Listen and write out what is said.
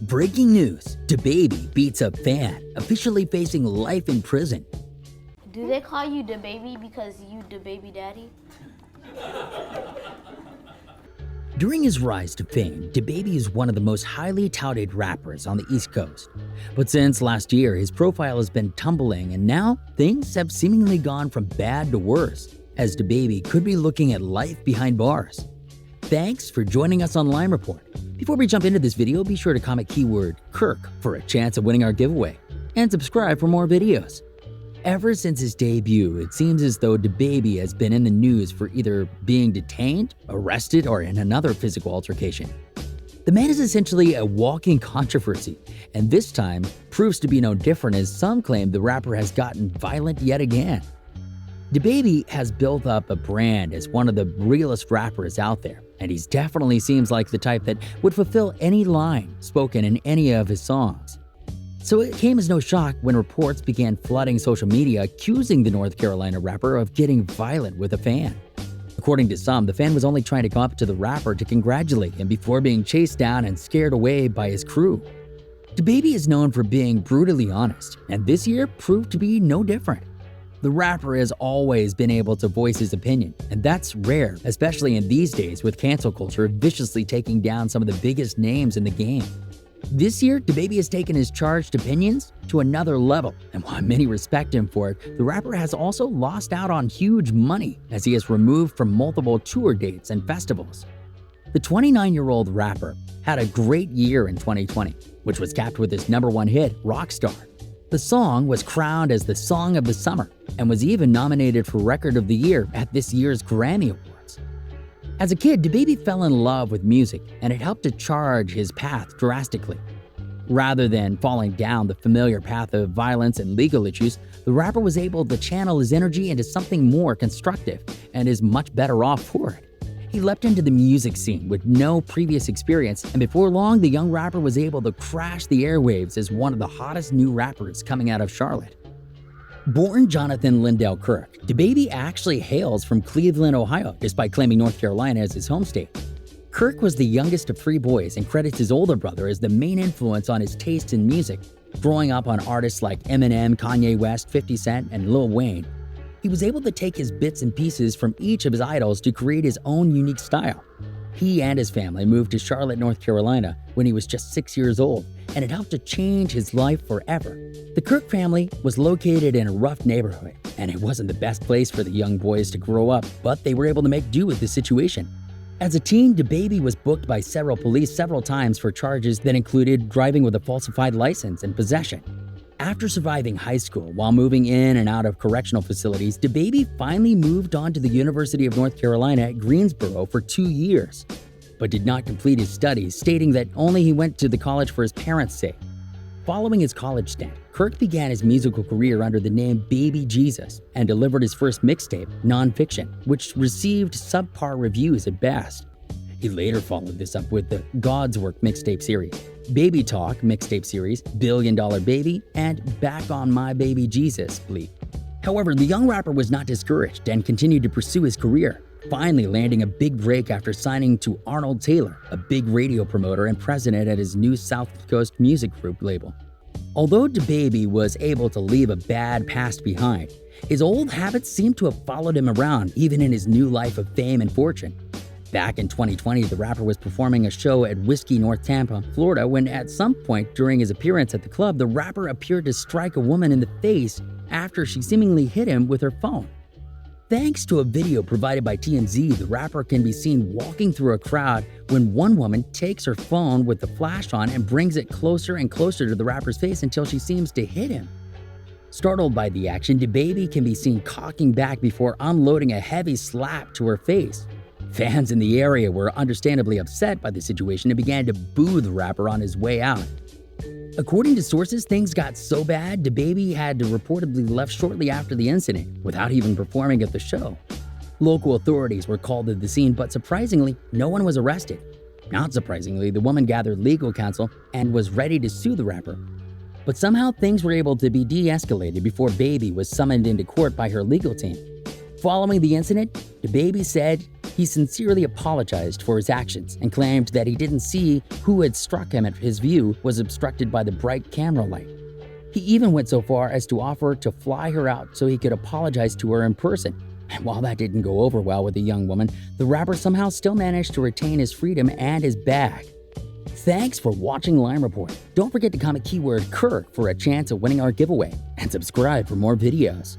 Breaking news, DaBaby Beats Up Fan officially facing life in prison. Do they call you DaBaby because you DaBaby daddy? During his rise to fame, DaBaby is one of the most highly touted rappers on the East Coast. But since last year, his profile has been tumbling and now things have seemingly gone from bad to worse, as DaBaby could be looking at life behind bars. Thanks for joining us on Lime Report. Before we jump into this video, be sure to comment keyword Kirk for a chance of winning our giveaway, and subscribe for more videos. Ever since his debut, it seems as though DaBaby has been in the news for either being detained, arrested, or in another physical altercation. The man is essentially a walking controversy, and this time proves to be no different, as some claim the rapper has gotten violent yet again. DaBaby has built up a brand as one of the realest rappers out there, and he definitely seems like the type that would fulfill any line spoken in any of his songs. So it came as no shock when reports began flooding social media accusing the North Carolina rapper of getting violent with a fan. According to some, the fan was only trying to come up to the rapper to congratulate him before being chased down and scared away by his crew. DaBaby is known for being brutally honest, and this year proved to be no different. The rapper has always been able to voice his opinion, and that's rare, especially in these days with cancel culture viciously taking down some of the biggest names in the game. This year, DaBaby has taken his charged opinions to another level, and while many respect him for it, the rapper has also lost out on huge money as he is removed from multiple tour dates and festivals. The 29-year-old rapper had a great year in 2020, which was capped with his #1 hit, Rockstar. The song was crowned as the Song of the Summer and was even nominated for Record of the Year at this year's Grammy Awards. As a kid, DaBaby fell in love with music, and it helped to charge his path drastically. Rather than falling down the familiar path of violence and legal issues, the rapper was able to channel his energy into something more constructive and is much better off for it. He leapt into the music scene with no previous experience, and before long, the young rapper was able to crash the airwaves as one of the hottest new rappers coming out of Charlotte. Born Jonathan Lindell Kirk, DaBaby actually hails from Cleveland, Ohio, despite claiming North Carolina as his home state. Kirk was the youngest of 3 boys and credits his older brother as the main influence on his taste in music. Growing up on artists like Eminem, Kanye West, 50 Cent, and Lil Wayne, he was able to take his bits and pieces from each of his idols to create his own unique style. He and his family moved to Charlotte, North Carolina when he was just 6 years old, and it helped to change his life forever. The Kirk family was located in a rough neighborhood, and it wasn't the best place for the young boys to grow up, but they were able to make do with the situation. As a teen, DaBaby was booked by several police several times for charges that included driving with a falsified license and possession. After surviving high school while moving in and out of correctional facilities, DaBaby finally moved on to the University of North Carolina at Greensboro for 2 years, but did not complete his studies, stating that only he went to the college for his parents' sake. Following his college stint, Kirk began his musical career under the name Baby Jesus and delivered his first mixtape, Nonfiction, which received subpar reviews at best. He later followed this up with the God's Work mixtape series, Baby Talk mixtape series, $1 Billion Baby, and Back on My Baby Jesus bleep. However, the young rapper was not discouraged and continued to pursue his career, finally landing a big break after signing to Arnold Taylor, a big radio promoter and president at his new South Coast Music Group label. Although DaBaby was able to leave a bad past behind, his old habits seem to have followed him around even in his new life of fame and fortune. Back in 2020, the rapper was performing a show at Whiskey North Tampa, Florida, when at some point during his appearance at the club, the rapper appeared to strike a woman in the face after she seemingly hit him with her phone. Thanks to a video provided by TMZ, the rapper can be seen walking through a crowd when one woman takes her phone with the flash on and brings it closer and closer to the rapper's face until she seems to hit him. Startled by the action, DaBaby can be seen cocking back before unloading a heavy slap to her face. Fans in the area were understandably upset by the situation and began to boo the rapper on his way out. According to sources, things got so bad, DaBaby had to reportedly left shortly after the incident, without even performing at the show. Local authorities were called to the scene, but surprisingly, no one was arrested. Not surprisingly, the woman gathered legal counsel and was ready to sue the rapper. But somehow things were able to be de-escalated before Baby was summoned into court by her legal team. Following the incident, DaBaby said He sincerely apologized for his actions and claimed that he didn't see who had struck him and his view was obstructed by the bright camera light. He even went so far as to offer to fly her out so he could apologize to her in person. And while that didn't go over well with the young woman, the rapper somehow still managed to retain his freedom and his bag. Thanks for watching Line Report. Don't forget to comment keyword Kurt for a chance of winning our giveaway, and subscribe for more videos.